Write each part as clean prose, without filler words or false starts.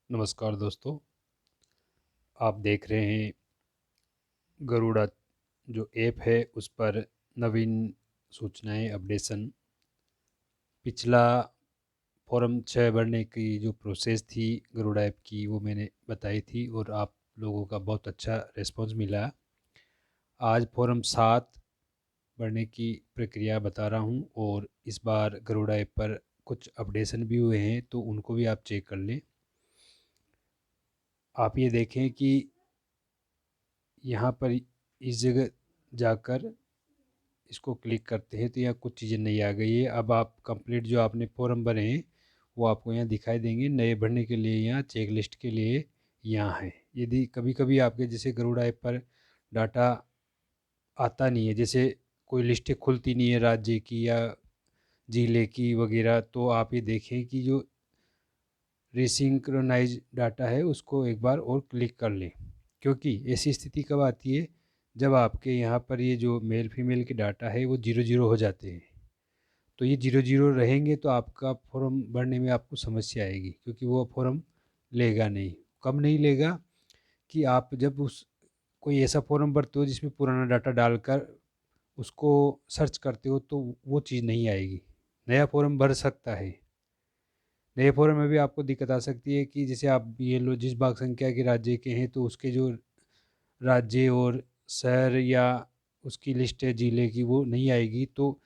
नमस्कार दोस्तों, आप देख रहे हैं गरुड़ा जो ऐप है उस पर नवीन सूचनाएं अपडेशन। पिछला फॉर्म 6 भरने की जो प्रोसेस थी गरुड़ा ऐप की वो मैंने बताई थी और आप लोगों का बहुत अच्छा रिस्पांस मिला। आज फॉर्म 7 भरने की प्रक्रिया बता रहा हूं और इस बार गरुड़ा ऐप पर कुछ अपडेशन भी हुए हैं तो उनको भी आप चेक कर लें। आप ये देखें कि यहाँ पर इस जगह जाकर इसको क्लिक करते हैं तो यहाँ कुछ चीज़ें नई आ गई है। अब आप कंप्लीट जो आपने फॉर्म भरे हैं वो आपको यहाँ दिखाई देंगे। नए भरने के लिए यहाँ चेक लिस्ट के लिए यहाँ है। यदि कभी कभी आपके जैसे गरुड़ा ऐप पर डाटा आता नहीं है, जैसे कोई लिस्टें खुलती नहीं है राज्य की या ज़िले की वगैरह, तो आप ये देखें कि जो रिसिंक्रोनाइज डाटा है उसको एक बार और क्लिक कर लें, क्योंकि ऐसी स्थिति कब आती है जब आपके यहाँ पर ये जो मेल फीमेल के डाटा है वो 0-0 हो जाते हैं। तो ये 0-0 रहेंगे तो आपका फॉर्म भरने में आपको समस्या आएगी, क्योंकि वो फॉर्म लेगा नहीं। कब नहीं लेगा कि आप जब उस कोई ऐसा फॉर्म भरते हो जिसमें पुराना डाटा डालकर उसको सर्च करते हो तो वो चीज़ नहीं आएगी। नया फॉर्म भर सकता है। नए फॉर्म में भी आपको दिक्कत आ सकती है कि जैसे आप ये लो जिस भाग संख्या के राज्य के हैं तो उसके जो राज्य और शहर या उसकी लिस्ट है ज़िले की वो नहीं आएगी, तो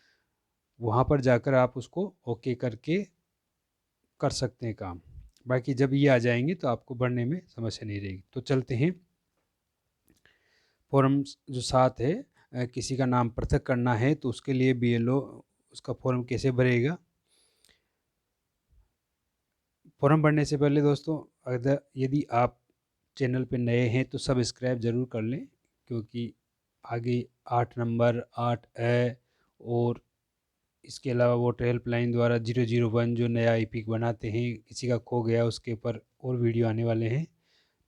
वहाँ पर जाकर आप उसको ओके करके कर सकते हैं काम। बाकी जब ये आ जाएंगे तो आपको भरने में समस्या नहीं रहेगी। तो चलते हैं फॉर्म जो 7 है, किसी का नाम पृथक करना है तो उसके लिए बीएलओ उसका फॉर्म कैसे भरेगा। फॉर्म भरने से पहले दोस्तों, अगर यदि आप चैनल पे नए हैं तो सब्सक्राइब ज़रूर कर लें, क्योंकि आगे 8 नंबर 8 ए और इसके अलावा वाटर हेल्पलाइन द्वारा 001 जो नया ईपिक बनाते हैं, किसी का खो गया उसके ऊपर और वीडियो आने वाले हैं।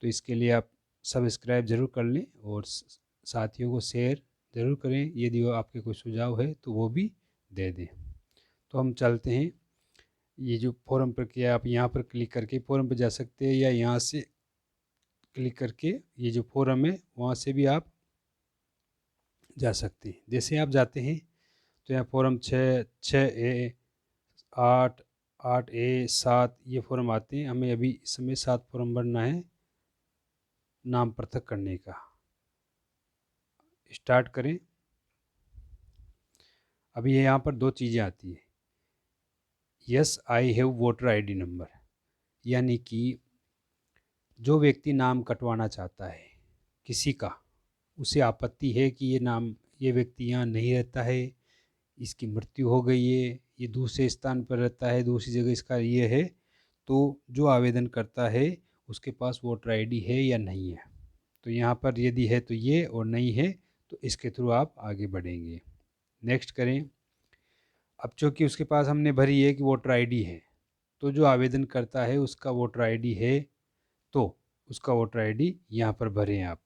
तो इसके लिए आप सब्सक्राइब ज़रूर कर लें और साथियों को शेयर ज़रूर करें। यदि वो आपके कोई सुझाव है तो वो भी दे दें। तो हम चलते हैं। ये जो फॉर्म प्रक्रिया, आप यहाँ पर क्लिक करके फॉर्म पर जा सकते हैं या यहाँ से क्लिक करके ये जो फॉर्म है वहाँ से भी आप जा सकते हैं। जैसे आप जाते हैं तो यहाँ फॉर्म 6, 6A, 8, 8A, 7 ये फॉर्म आते हैं। हमें अभी इस समय 7 फॉर्म भरना है नाम पृथक करने का। स्टार्ट करें। अभी यहाँ पर दो चीज़ें आती है, yes I have voter ID number, यानी कि जो व्यक्ति नाम कटवाना चाहता है किसी का, उसे आपत्ति है कि ये व्यक्ति यहाँ नहीं रहता है, इसकी मृत्यु हो गई है, ये दूसरे स्थान पर रहता है, दूसरी जगह इसका ये है, तो जो आवेदन करता है उसके पास वोटर आईडी है या नहीं है। तो यहाँ पर यदि है तो ये, और नहीं है तो इसके थ्रू आप आगे बढ़ेंगे। नेक्स्ट करें। अब चूँकि उसके पास हमने भरी है कि वोटर आईडी है, तो जो आवेदन करता है उसका वोटर आईडी है, तो उसका वोटर आईडी यहाँ पर भरें आप।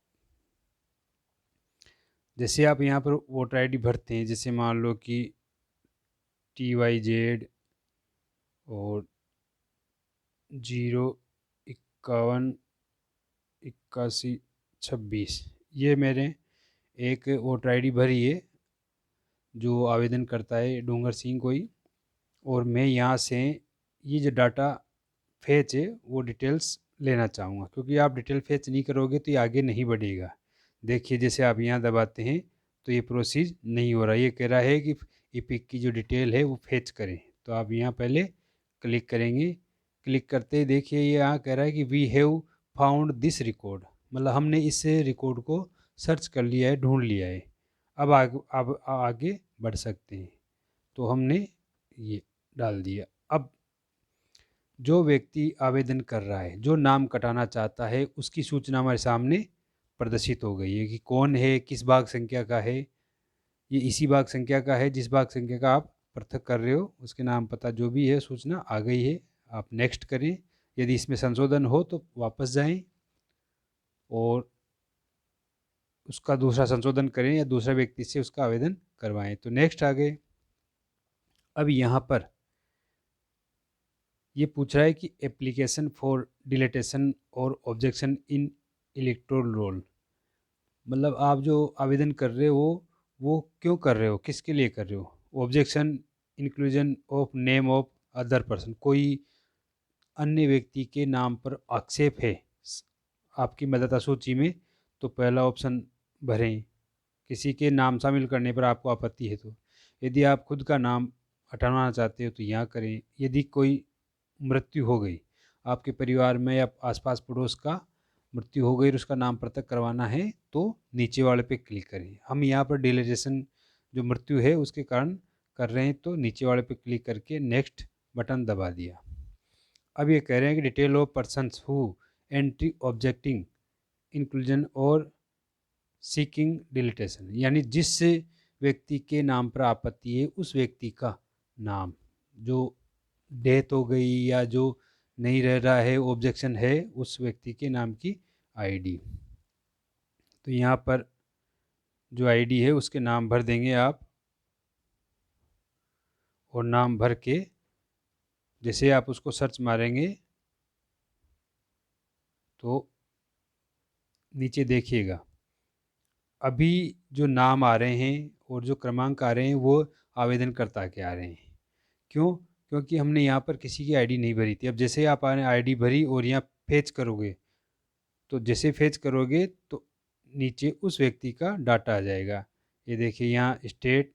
जैसे आप यहाँ पर वोटर आईडी भरते हैं, जैसे मान लो कि TYZ और 0518126, ये मैंने एक वोटर आईडी भरी है जो आवेदन करता है डूंगर सिंह कोई, और मैं यहाँ से ये जो डाटा फेच है वो डिटेल्स लेना चाहूँगा, क्योंकि आप डिटेल फेच नहीं करोगे तो ये आगे नहीं बढ़ेगा। देखिए जैसे आप यहाँ दबाते हैं तो ये प्रोसीज नहीं हो रहा, ये कह रहा है कि ईपिक की जो डिटेल है वो फेच करें। तो आप यहाँ पहले क्लिक करेंगे। क्लिक करते ही देखिए ये यहाँ कह रहा है कि we have found this record, मतलब हमने इस रिकॉर्ड को सर्च कर लिया है, ढूंढ लिया है। अब आगे बढ़ सकते हैं। तो हमने ये डाल दिया। अब जो व्यक्ति आवेदन कर रहा है, जो नाम कटाना चाहता है, उसकी सूचना हमारे सामने प्रदर्शित हो गई है कि कौन है, किस भाग संख्या का है। ये इसी भाग संख्या का है जिस भाग संख्या का आप पृथक कर रहे हो, उसके नाम पता जो भी है सूचना आ गई है। आप नेक्स्ट करें। यदि इसमें संशोधन हो तो वापस जाएं और उसका दूसरा संशोधन करें या दूसरा व्यक्ति से उसका आवेदन करवाएं। तो नेक्स्ट आ गए। अब यहाँ पर ये पूछ रहा है कि एप्लीकेशन फॉर डिलीटेशन और ऑब्जेक्शन इन इलेक्टोरल रोल, मतलब आप जो आवेदन कर रहे हो वो क्यों कर रहे हो, किसके लिए कर रहे हो। Objection, inclusion of name of other person, कोई अन्य व्यक्ति के नाम पर आक्षेप है आपकी मतदाता सूची में, तो पहला ऑप्शन भरें। किसी के नाम शामिल करने पर आपको आपत्ति है तो, यदि आप खुद का नाम हटाना चाहते हो तो यहाँ करें। यदि कोई मृत्यु हो गई, आपके परिवार में या आसपास पड़ोस का मृत्यु हो गई और उसका नाम पृथक करवाना है तो नीचे वाले पे क्लिक करें। हम यहाँ पर डिलीटेशन जो मृत्यु है उसके कारण कर रहे हैं तो नीचे वाले पे क्लिक करके नेक्स्ट बटन दबा दिया। अब ये कह रहे हैं कि detail of persons who entry objecting inclusion और सीकिंग डिलीटेशन, यानी जिस व्यक्ति के नाम पर आपत्ति है उस व्यक्ति का नाम, जो डेथ हो गई या जो नहीं रह रहा है, ऑब्जेक्शन है उस व्यक्ति के नाम की आईडी। तो यहाँ पर जो आईडी है उसके नाम भर देंगे आप, और नाम भर के जैसे आप उसको सर्च मारेंगे तो नीचे देखिएगा अभी जो नाम आ रहे हैं और जो क्रमांक आ रहे हैं वो आवेदनकर्ता के आ रहे हैं। क्यों? क्योंकि हमने यहाँ पर किसी की आईडी नहीं भरी थी। अब जैसे आप आईडी भरी और यहाँ फेच करोगे तो जैसे फेच करोगे तो नीचे उस व्यक्ति का डाटा आ जाएगा। ये देखिए यहाँ स्टेट,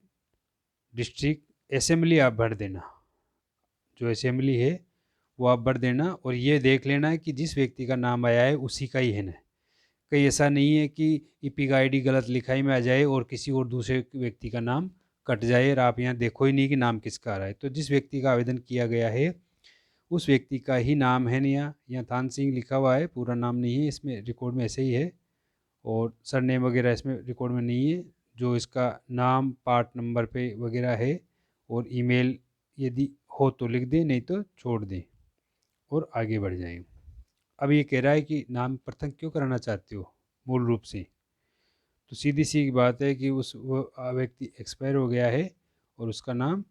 डिस्ट्रिक्ट, असेंबली आप भर देना, जो असेंबली है वो आप भर देना, और ये देख लेना कि जिस व्यक्ति का नाम आया है उसी का ही है ना। कहीं ऐसा नहीं है कि ईपी का आईडी गलत लिखाई में आ जाए और किसी और दूसरे व्यक्ति का नाम कट जाए और आप यहाँ देखो ही नहीं कि नाम किसका आ रहा है। तो जिस व्यक्ति का आवेदन किया गया है उस व्यक्ति का ही नाम है। नहीं, यहाँ थान सिंह लिखा हुआ है, पूरा नाम नहीं है इसमें, रिकॉर्ड में ऐसे ही है, और सरनेम वगैरह इसमें रिकॉर्ड में नहीं है। जो इसका नाम पार्ट नंबर पे वगैरह है, और ईमेल यदि हो तो लिख दें, नहीं तो छोड़ दें और आगे बढ़ जाएं। अब ये कह रहा है कि नाम पृथक क्यों कराना चाहते हो मूल रूप से, तो सीधी सी बात है कि वो व्यक्ति एक्सपायर हो गया है और उसका नाम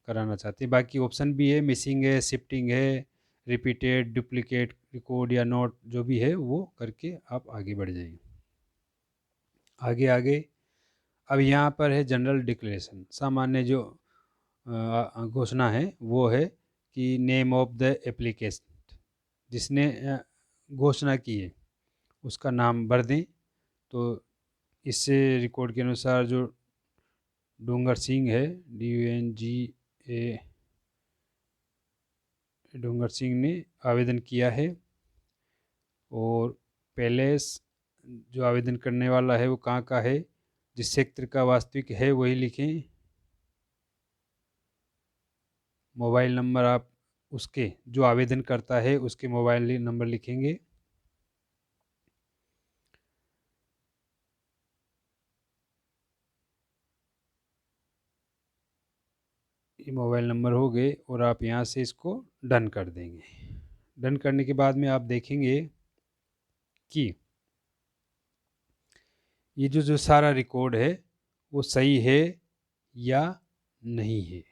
कराना चाहते हैं। बाकी ऑप्शन भी है, मिसिंग है, शिफ्टिंग है, रिपीटेड, डुप्लीकेट रिकॉर्ड या नोट, जो भी है वो करके आप आगे बढ़ जाएंगे। आगे आगे अब यहाँ पर है जनरल डिक्लेरेशन, सामान्य जो घोषणा है वो है कि नेम ऑफ द एप्लीकेशन, जिसने घोषणा की है उसका नाम भर दें। तो इससे रिकॉर्ड के अनुसार जो डूंगर सिंह है, DUNGA, डूंगर सिंह ने आवेदन किया है। और पैलेस जो आवेदन करने वाला है वो कहाँ का है, जिस क्षेत्र का वास्तविक है वही लिखें। मोबाइल नंबर आप उसके जो आवेदन करता है उसके मोबाइल नंबर लिखेंगे। ये मोबाइल नंबर हो गए और आप यहाँ से इसको डन कर देंगे। डन करने के बाद में आप देखेंगे कि ये जो सारा रिकॉर्ड है वो सही है या नहीं है।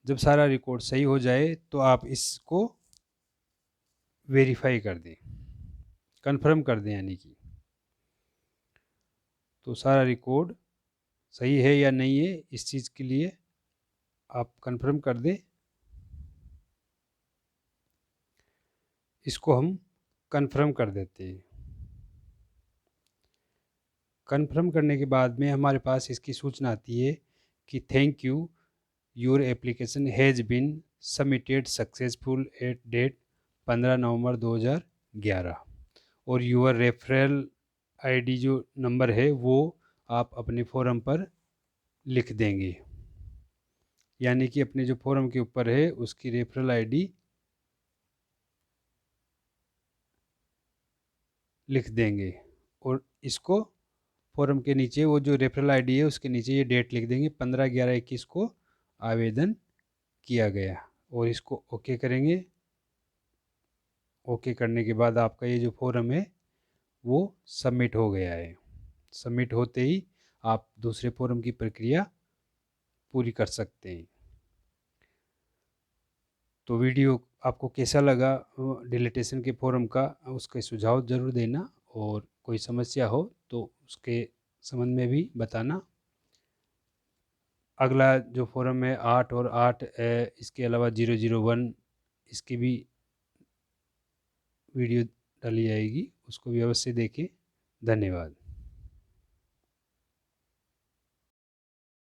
जब सारा रिकॉर्ड सही हो जाए तो आप इसको वेरीफाई कर दें, कंफर्म कर दें, यानी कि तो सारा रिकॉर्ड सही है या नहीं है इस चीज़ के लिए आप कंफर्म कर दें। इसको हम कंफर्म कर देते हैं। कंफर्म करने के बाद में हमारे पास इसकी सूचना आती है कि thank you, your application has been submitted successful at date 15 November 2011, और यूर रेफरल आईडी जो नंबर है वो आप अपने फॉर्म पर लिख देंगे, यानी कि अपने जो फॉर्म के ऊपर है उसकी रेफरल आईडी लिख देंगे, और इसको फॉर्म के नीचे वो जो रेफरल आईडी है उसके नीचे ये डेट लिख देंगे 15/11/21 को आवेदन किया गया, और इसको ओके करेंगे। ओके करने के बाद आपका ये जो फॉर्म है वो सबमिट हो गया है। सबमिट होते ही आप दूसरे फॉर्म की प्रक्रिया पूरी कर सकते हैं। तो वीडियो आपको कैसा लगा डिलीटेशन के फोरम का, उसके सुझाव ज़रूर देना, और कोई समस्या हो तो उसके संबंध में भी बताना। अगला जो फोरम है 8 और 8 इसके अलावा 001 इसकी भी वीडियो डाली जाएगी, उसको भी अवश्य देखें। धन्यवाद।